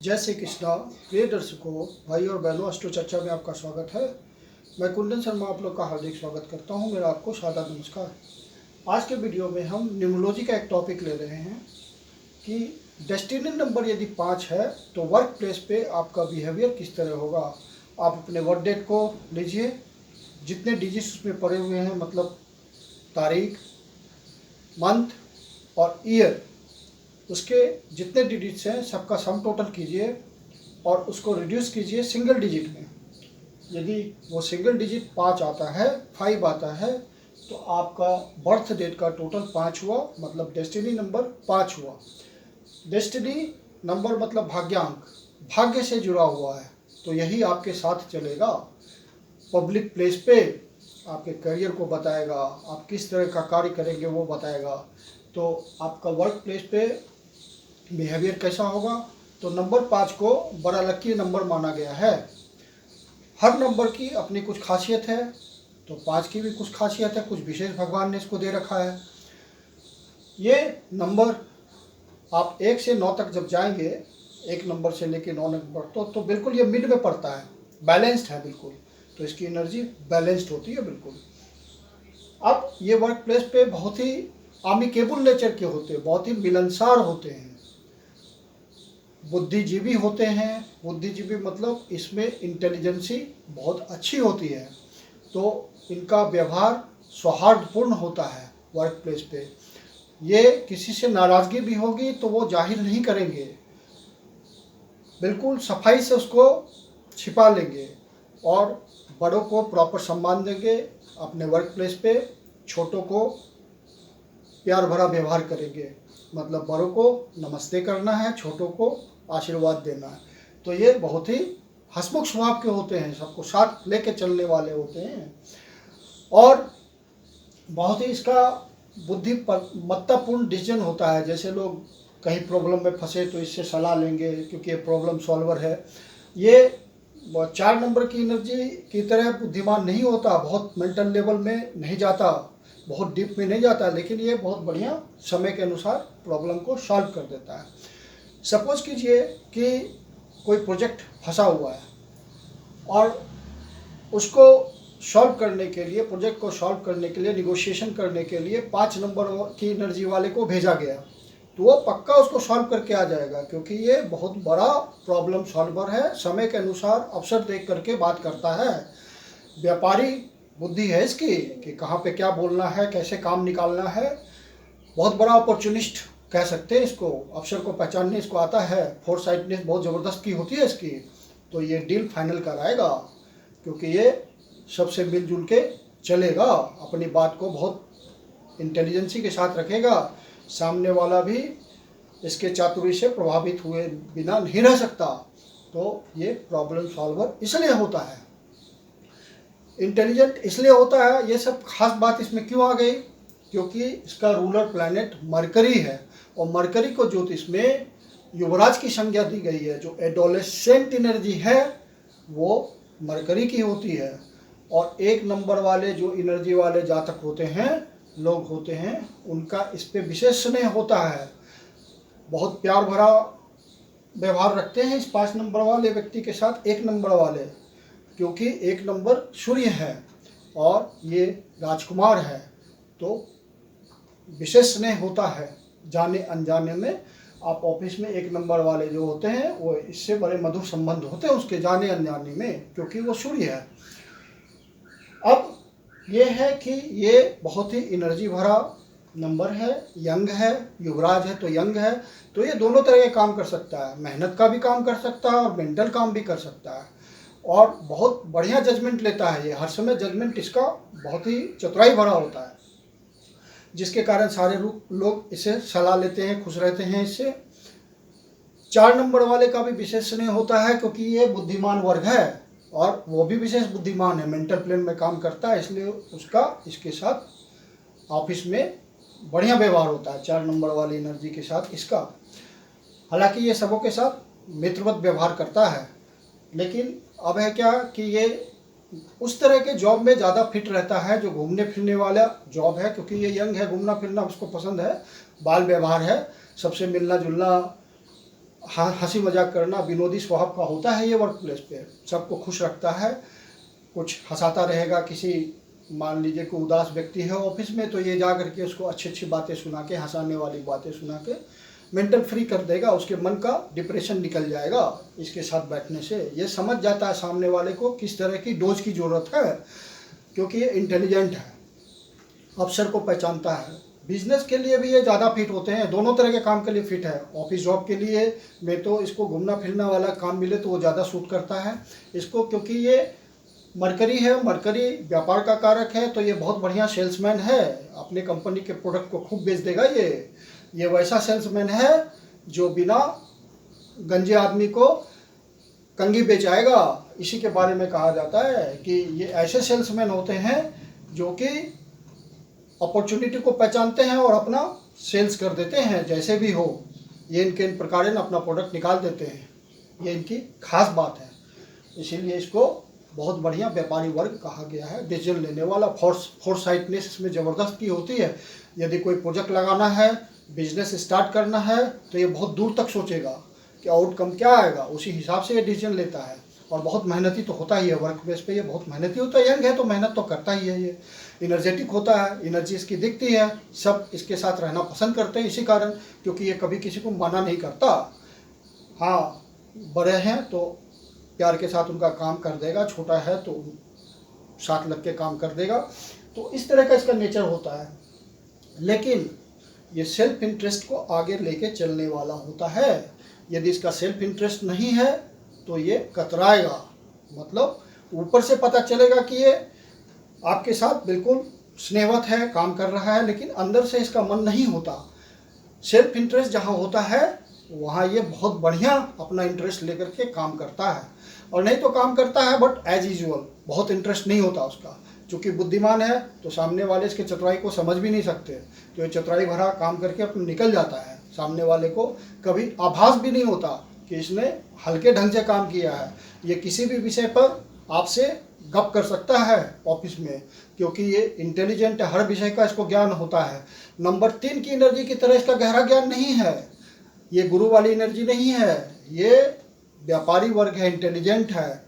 जय श्री कृष्णा। प्रिय दर्शकों, भाई और बहनों, अष्टो चर्चा में आपका स्वागत है। मैं कुंदन शर्मा आप लोग का हार्दिक स्वागत करता हूं। मेरा आपको सादर नमस्कार। आज के वीडियो में हम न्यूमरोलॉजी का एक टॉपिक ले रहे हैं कि डेस्टिनी नंबर यदि 5 है तो वर्क प्लेस पे आपका बिहेवियर किस तरह होगा। आप अपने वर्क डेट को लीजिए, जितने डिजिट्स उसमें पड़े हुए हैं, मतलब तारीख, मंथ और ईयर, उसके जितने डिजिट्स हैं सबका सम टोटल कीजिए और उसको रिड्यूस कीजिए सिंगल डिजिट में। यदि वो सिंगल डिजिट 5 आता है, 5 आता है, तो आपका बर्थ डेट का टोटल 5 हुआ, मतलब डेस्टिनी नंबर 5 हुआ। डेस्टिनी नंबर मतलब भाग्यांक, भाग्य से जुड़ा हुआ है, तो यही आपके साथ चलेगा। पब्लिक प्लेस पे आपके करियर को बताएगा, आप किस तरह का कार्य करेंगे वो बताएगा। तो आपका वर्क प्लेस पे बिहेवियर कैसा होगा। तो नंबर 5 को बड़ा लकी नंबर माना गया है। हर नंबर की अपनी कुछ खासियत है, तो 5 की भी कुछ खासियत है, कुछ विशेष भगवान ने इसको दे रखा है। ये नंबर आप 1 से 9 तक जब जाएंगे, 1 नंबर से लेके 9 नंबर, तो बिल्कुल ये मिड में पड़ता है, बैलेंस्ड है बिल्कुल। तो इसकी एनर्जी बैलेंस्ड होती है बिल्कुल। अब ये वर्क प्लेस पे बहुत ही आमिकेबल नेचर के होते हैं, बहुत ही मिलनसार होते हैं, बुद्धिजीवी होते हैं। बुद्धिजीवी मतलब इसमें इंटेलिजेंसी बहुत अच्छी होती है, तो इनका व्यवहार सौहार्दपूर्ण होता है वर्क प्लेस पे। ये किसी से नाराज़गी भी होगी तो वो जाहिर नहीं करेंगे, बिल्कुल सफाई से उसको छिपा लेंगे और बड़ों को प्रॉपर सम्मान देंगे। अपने वर्क प्लेस पे छोटों को प्यार भरा व्यवहार करेंगे, मतलब बड़ों को नमस्ते करना है, छोटों को आशीर्वाद देना है। तो ये बहुत ही हंसमुख स्वभाव के होते हैं, सबको साथ लेके चलने वाले होते हैं और बहुत ही इसका बुद्धिमत्तापूर्ण डिसीजन होता है। जैसे लोग कहीं प्रॉब्लम में फंसे तो इससे सलाह लेंगे, क्योंकि ये प्रॉब्लम सॉल्वर है। ये 4 नंबर की एनर्जी की तरह बुद्धिमान नहीं होता, बहुत मेंटल लेवल में नहीं जाता, बहुत डीप में नहीं जाता, लेकिन ये बहुत बढ़िया समय के अनुसार प्रॉब्लम को सॉल्व कर देता है। सपोज कीजिए कि कोई प्रोजेक्ट फंसा हुआ है और उसको सॉल्व करने के लिए, प्रोजेक्ट को सॉल्व करने के लिए, निगोशिएशन करने के लिए 5 नंबर की एनर्जी वाले को भेजा गया, तो वो पक्का उसको सॉल्व करके आ जाएगा, क्योंकि ये बहुत बड़ा प्रॉब्लम सॉल्वर है। समय के अनुसार अवसर देख करके बात करता है। व्यापारी बुद्धि है इसकी कि कहाँ पे क्या बोलना है, कैसे काम निकालना है। बहुत बड़ा अपॉर्चुनिस्ट कह सकते हैं इसको, अवसर को पहचानने इसको आता है। फोरसाइटनेस बहुत ज़बरदस्त की होती है इसकी। तो ये डील फाइनल कराएगा, क्योंकि ये सबसे मिलजुल के चलेगा, अपनी बात को बहुत इंटेलिजेंसी के साथ रखेगा। सामने वाला भी इसके चातुर्य से प्रभावित हुए बिना नहीं रह सकता। तो ये प्रॉब्लम सॉल्वर इसलिए होता है, इंटेलिजेंट इसलिए होता है। ये सब खास बात इसमें क्यों आ गई, क्योंकि इसका रूलर प्लैनेट मरकरी है, और मरकरी को ज्योतिष में युवराज की संज्ञा दी गई है। जो एडोलेसेंट एनर्जी है वो मरकरी की होती है। और 1 नंबर वाले जो एनर्जी वाले जातक होते हैं, लोग होते हैं, उनका इस पे विशेष स्नेह होता है, बहुत प्यार भरा व्यवहार रखते हैं इस 5 नंबर वाले व्यक्ति के साथ 1 नंबर वाले, क्योंकि 1 नंबर सूर्य है और ये राजकुमार है। तो विशेष स्नेह होता है जाने अनजाने में। आप ऑफिस में 1 नंबर वाले जो होते हैं वो इससे बड़े मधुर संबंध होते हैं उसके जाने अनजाने में, क्योंकि वो सूर्य है। अब ये है कि ये बहुत ही एनर्जी भरा नंबर है, यंग है, युवराज है तो यंग है, तो ये दोनों तरह के काम कर सकता है। मेहनत का भी काम कर सकता है और मेंटल काम भी कर सकता है, और बहुत बढ़िया जजमेंट लेता है ये। हर समय जजमेंट इसका बहुत ही चतुराई भरा होता है, जिसके कारण सारे लोग इसे सलाह लेते हैं, खुश रहते हैं इससे। 4 नंबर वाले का भी विशेष स्नेह होता है, क्योंकि ये बुद्धिमान वर्ग है और वो भी विशेष बुद्धिमान है, मेंटल प्लेन में काम करता है, इसलिए उसका इसके साथ ऑफिस में बढ़िया व्यवहार होता है 4 नंबर वाली एनर्जी के साथ इसका। हालांकि ये सबों के साथ मित्रवत व्यवहार करता है, लेकिन अब है क्या कि ये उस तरह के जॉब में ज़्यादा फिट रहता है जो घूमने फिरने वाला जॉब है, क्योंकि ये यंग है, घूमना फिरना उसको पसंद है, बाल व्यवहार है, सबसे मिलना जुलना, हंसी मजाक करना, विनोदी स्वभाव का होता है ये वर्क प्लेस पे, सबको खुश रखता है, कुछ हंसाता रहेगा। किसी मान लीजिए कोई उदास व्यक्ति है ऑफिस में, तो ये जा करके उसको अच्छी अच्छी बातें सुना के, हंसाने वाली बातें सुना के मेंटल फ्री कर देगा, उसके मन का डिप्रेशन निकल जाएगा इसके साथ बैठने से। ये समझ जाता है सामने वाले को किस तरह की डोज की ज़रूरत है, क्योंकि ये इंटेलिजेंट है, अवसर को पहचानता है। बिजनेस के लिए भी ये ज़्यादा फिट होते हैं, दोनों तरह के काम के लिए फिट है। ऑफिस जॉब के लिए में तो इसको घूमना फिरना वाला काम मिले तो वो ज़्यादा सूट करता है इसको, क्योंकि ये मरकरी है, मरकरी व्यापार का कारक है, तो ये बहुत बढ़िया सेल्समैन है, अपने कंपनी के प्रोडक्ट को खूब बेच देगा। ये वैसा सेल्समैन है जो बिना गंजे आदमी को कंघी बेचाएगा। इसी के बारे में कहा जाता है कि ये ऐसे सेल्समैन होते हैं जो कि अपॉर्चुनिटी को पहचानते हैं और अपना सेल्स कर देते हैं, जैसे भी हो ये इनके इन प्रकार अपना प्रोडक्ट निकाल देते हैं। ये इनकी खास बात है, इसीलिए इसको बहुत बढ़िया व्यापारी वर्ग कहा गया है। डिसीजन लेने वाला, फोरसाइटनेस इसमें ज़बरदस्त की होती है। यदि कोई प्रोजेक्ट लगाना है, बिजनेस स्टार्ट करना है, तो ये बहुत दूर तक सोचेगा कि आउटकम क्या आएगा, उसी हिसाब से ये डिसीजन लेता है। और बहुत मेहनती तो होता ही है, वर्क प्लेस पे ये बहुत मेहनती होता है। यंग है तो मेहनत तो करता ही है। ये इनर्जेटिक होता है, एनर्जी इसकी दिखती है, सब इसके साथ रहना पसंद करते हैं इसी कारण, क्योंकि ये कभी किसी को मना नहीं करता। हाँ, बड़े हैं तो प्यार के साथ उनका काम कर देगा, छोटा है तो साथ लग के काम कर देगा। तो इस तरह का इसका नेचर होता है। लेकिन ये सेल्फ इंटरेस्ट को आगे लेके चलने वाला होता है। यदि इसका सेल्फ इंटरेस्ट नहीं है तो ये कतराएगा, मतलब ऊपर से पता चलेगा कि ये आपके साथ बिल्कुल स्नेहवत है, काम कर रहा है, लेकिन अंदर से इसका मन नहीं होता। सेल्फ इंटरेस्ट जहाँ होता है वहाँ ये बहुत बढ़िया अपना इंटरेस्ट लेकर के काम करता है, और नहीं तो काम करता है बट एज यूजुअल, बहुत इंटरेस्ट नहीं होता उसका। चूँकि बुद्धिमान है तो सामने वाले इसके चतुराई को समझ भी नहीं सकते, तो ये चतुराई भरा काम करके अपना निकल जाता है। सामने वाले को कभी आभास भी नहीं होता कि इसने हल्के ढंग से काम किया है। ये किसी भी विषय पर आपसे गप कर सकता है ऑफिस में, क्योंकि ये इंटेलिजेंट है, हर विषय का इसको ज्ञान होता है। नंबर 3 की एनर्जी की तरह इसका गहरा ज्ञान नहीं है, ये गुरु वाली एनर्जी नहीं है, ये व्यापारी वर्ग है, इंटेलिजेंट है,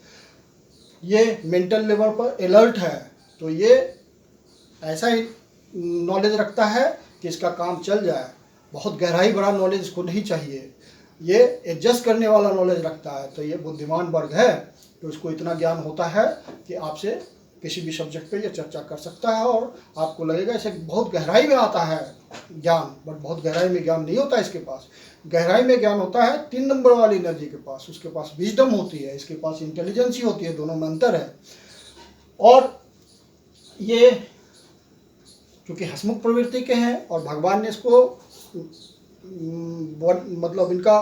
ये मेंटल लेवल पर अलर्ट है। तो ये ऐसा ही नॉलेज रखता है कि इसका काम चल जाए। बहुत गहराई भरा नॉलेज इसको नहीं चाहिए, ये एडजस्ट करने वाला नॉलेज रखता है। तो ये बुद्धिमान वर्ग है, तो इसको इतना ज्ञान होता है कि आपसे किसी भी सब्जेक्ट पे ये चर्चा कर सकता है, और आपको लगेगा इसे बहुत गहराई में आता है ज्ञान, बट बहुत गहराई में ज्ञान नहीं होता इसके पास। गहराई में ज्ञान होता है 3 नंबर वाली एनर्जी के पास, उसके पास विजडम होती है, इसके पास इंटेलिजेंस ही होती है, दोनों में अंतर है। और ये क्योंकि हंसमुख प्रवृत्ति के हैं और भगवान ने इसको मतलब इनका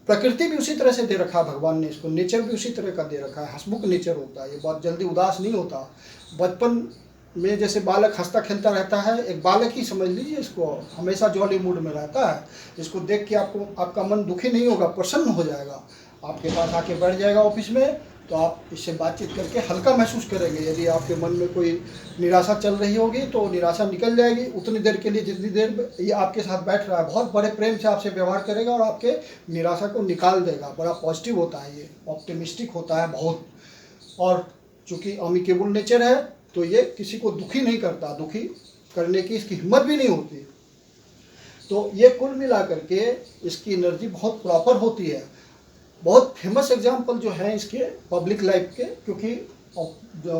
प्रकृति भी उसी तरह से दे रखा है, भगवान ने इसको नेचर भी उसी तरह का दे रखा है, हंसमुख नेचर होता है। ये बहुत जल्दी उदास नहीं होता। बचपन में जैसे बालक हंसता खेलता रहता है, एक बालक ही समझ लीजिए इसको, हमेशा जॉली मूड में रहता है। इसको देख के आपका मन दुखी नहीं होगा, प्रसन्न हो जाएगा, आपके पास आके बैठ जाएगा ऑफिस में, तो आप इससे बातचीत करके हल्का महसूस करेंगे। यदि आपके मन में कोई निराशा चल रही होगी तो निराशा निकल जाएगी उतनी देर के लिए, जितनी देर ये आपके साथ बैठ रहा है। बहुत बड़े प्रेम से आपसे व्यवहार करेगा और आपके निराशा को निकाल देगा। बड़ा पॉजिटिव होता है, ये ऑप्टिमिस्टिक होता है बहुत। और चूँकि अमिकेबल नेचर है तो ये किसी को दुखी नहीं करता, दुखी करने की इसकी हिम्मत भी नहीं होती। तो ये कुल मिला करके इसकी एनर्जी बहुत प्रॉपर होती है। बहुत फेमस एग्जाम्पल जो है इसके पब्लिक लाइफ के, क्योंकि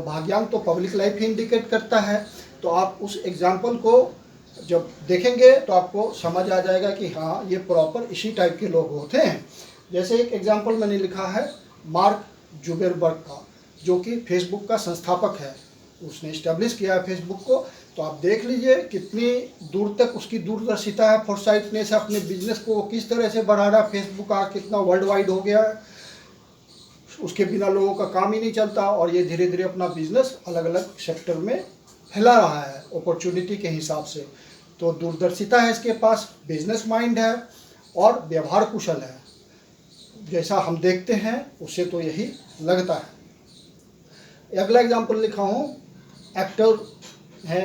भाग्यांक तो पब्लिक लाइफ ही इंडिकेट करता है, तो आप उस एग्जाम्पल को जब देखेंगे तो आपको समझ आ जाएगा कि हाँ ये प्रॉपर इसी टाइप के लोग होते हैं। जैसे एक एग्जाम्पल मैंने लिखा है मार्क जुकरबर्ग का, जो कि फेसबुक का संस्थापक है, उसने इस्टेब्लिश किया है फेसबुक को। तो आप देख लीजिए कितनी दूर तक उसकी दूरदर्शिता है, फोरसाइटनेस है, अपने बिजनेस को किस तरह से बढ़ा रहा है। फेसबुक का कितना वर्ल्ड वाइड हो गया है, उसके बिना लोगों का काम ही नहीं चलता, और ये धीरे धीरे अपना बिजनेस अलग अलग सेक्टर में फैला रहा है अपॉर्चुनिटी के हिसाब से। तो दूरदर्शिता है इसके पास, बिजनेस माइंड है और व्यवहार कुशल है, जैसा हम देखते हैं उससे तो यही लगता है। अगला एग्जाम्पल लिखा हूँ, एक्टर है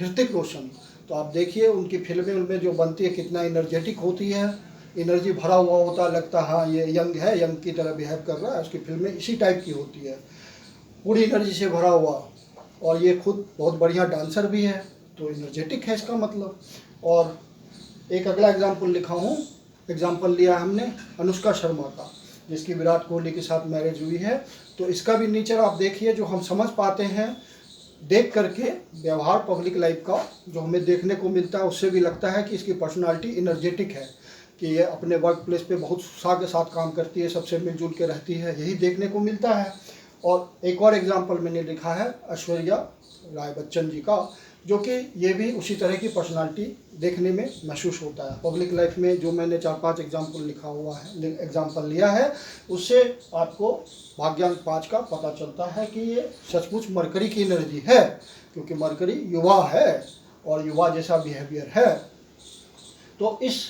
ऋतिक रोशन। तो आप देखिए उनकी फिल्में उनमें जो बनती है कितना एनर्जेटिक होती है, एनर्जी भरा हुआ होता है, लगता है हाँ ये यंग है, यंग की तरह बिहेव कर रहा है, उसकी फिल्में इसी टाइप की होती है, पूरी एनर्जी से भरा हुआ। और ये खुद बहुत बढ़िया डांसर भी है, तो एनर्जेटिक है इसका मतलब। और एक अगला एग्जाम्पल लिखा हूँ, एग्जाम्पल लिया हमने अनुष्का शर्मा का, जिसकी विराट कोहली के साथ मैरिज हुई है। तो इसका भी नेचर आप देखिए, जो हम समझ पाते हैं देख करके, व्यवहार पब्लिक लाइफ का जो हमें देखने को मिलता है, उससे भी लगता है कि इसकी पर्सनालिटी एनर्जेटिक है, कि ये अपने वर्क प्लेस पे बहुत उत्साह के साथ काम करती है, सबसे मिलजुल के रहती है, यही देखने को मिलता है। और एक और एग्जाम्पल मैंने लिखा है ऐश्वर्या राय बच्चन जी का, जो कि ये भी उसी तरह की पर्सनालिटी देखने में महसूस होता है। पब्लिक लाइफ में जो मैंने 4-5 एग्जाम्पल लिखा हुआ है, एग्जाम्पल लिया है, उससे आपको भाग्यांक 5 का पता चलता है कि ये सचमुच मरकरी की एनर्जी है, क्योंकि मरकरी युवा है और युवा जैसा बिहेवियर है। तो इस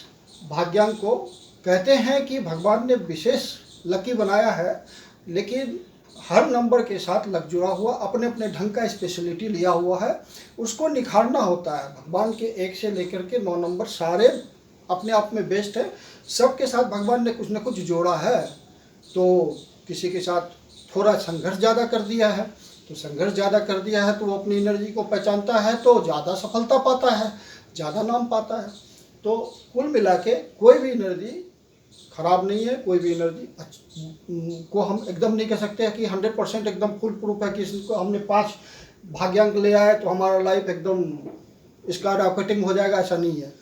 भाग्यांक को कहते हैं कि भगवान ने विशेष लकी बनाया है, लेकिन हर नंबर के साथ लग जुड़ा हुआ अपने अपने ढंग का स्पेशलिटी लिया हुआ है, उसको निखारना होता है। भगवान के 1 से लेकर के 9 नंबर सारे अपने आप में बेस्ट है, सबके साथ भगवान ने कुछ न कुछ जोड़ा है। तो किसी के साथ थोड़ा संघर्ष ज़्यादा कर दिया है, तो संघर्ष ज़्यादा कर दिया है तो वो अपनी एनर्जी को पहचानता है, तो ज़्यादा सफलता पाता है, ज़्यादा नाम पाता है। तो कुल मिला के कोई भी एनर्जी खराब नहीं है, कोई भी एनर्जी को हम एकदम नहीं कह सकते हैं कि 100% एकदम फुल प्रूफ है कि इसको हमने 5 भाग्यांक ले आए तो हमारा लाइफ एकदम स्काई रॉकेटिंग हो जाएगा, ऐसा नहीं है।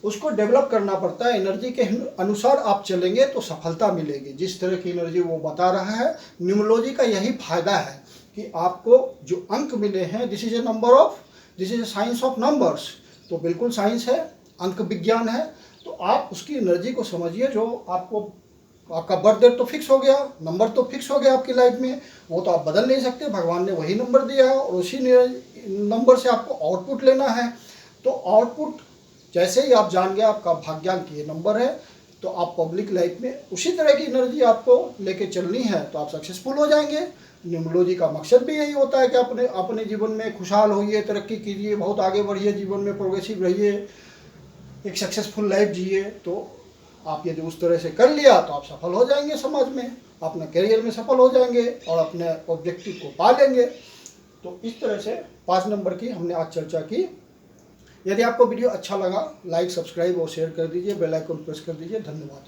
उसको डेवलप करना पड़ता है, एनर्जी के अनुसार आप चलेंगे तो सफलता मिलेगी, जिस तरह की एनर्जी वो बता रहा है। न्यूमरोलॉजी का यही फायदा है कि आपको जो अंक मिले हैं, this is a science of numbers, तो बिल्कुल साइंस है, अंक विज्ञान है। तो आप उसकी एनर्जी को समझिए, जो आपको, आपका बर्थ डेट तो फिक्स हो गया, नंबर तो फिक्स हो गया आपकी लाइफ में, वो तो आप बदल नहीं सकते, भगवान ने वही नंबर दिया है और उसी नंबर से आपको आउटपुट लेना है। तो आउटपुट जैसे ही आप जान गए आपका भाग्यांक ये नंबर है, तो आप पब्लिक लाइफ में उसी तरह की एनर्जी आपको लेके चलनी है, तो आप सक्सेसफुल हो जाएंगे। न्यूमरोलॉजी का मकसद भी यही होता है कि अपने जीवन में खुशहाल होइए, तरक्की कीजिए, बहुत आगे बढ़िए, जीवन में प्रोग्रेसिव रहिए, एक सक्सेसफुल लाइफ जिए। तो आप यदि उस तरह से कर लिया तो आप सफल हो जाएंगे, समाज में अपने करियर में सफल हो जाएंगे और अपने ऑब्जेक्टिव को पा लेंगे। तो इस तरह से 5 नंबर की हमने आज चर्चा की। यदि आपको वीडियो अच्छा लगा, लाइक, सब्सक्राइब और शेयर कर दीजिए, बेल आइकन प्रेस कर दीजिए। धन्यवाद।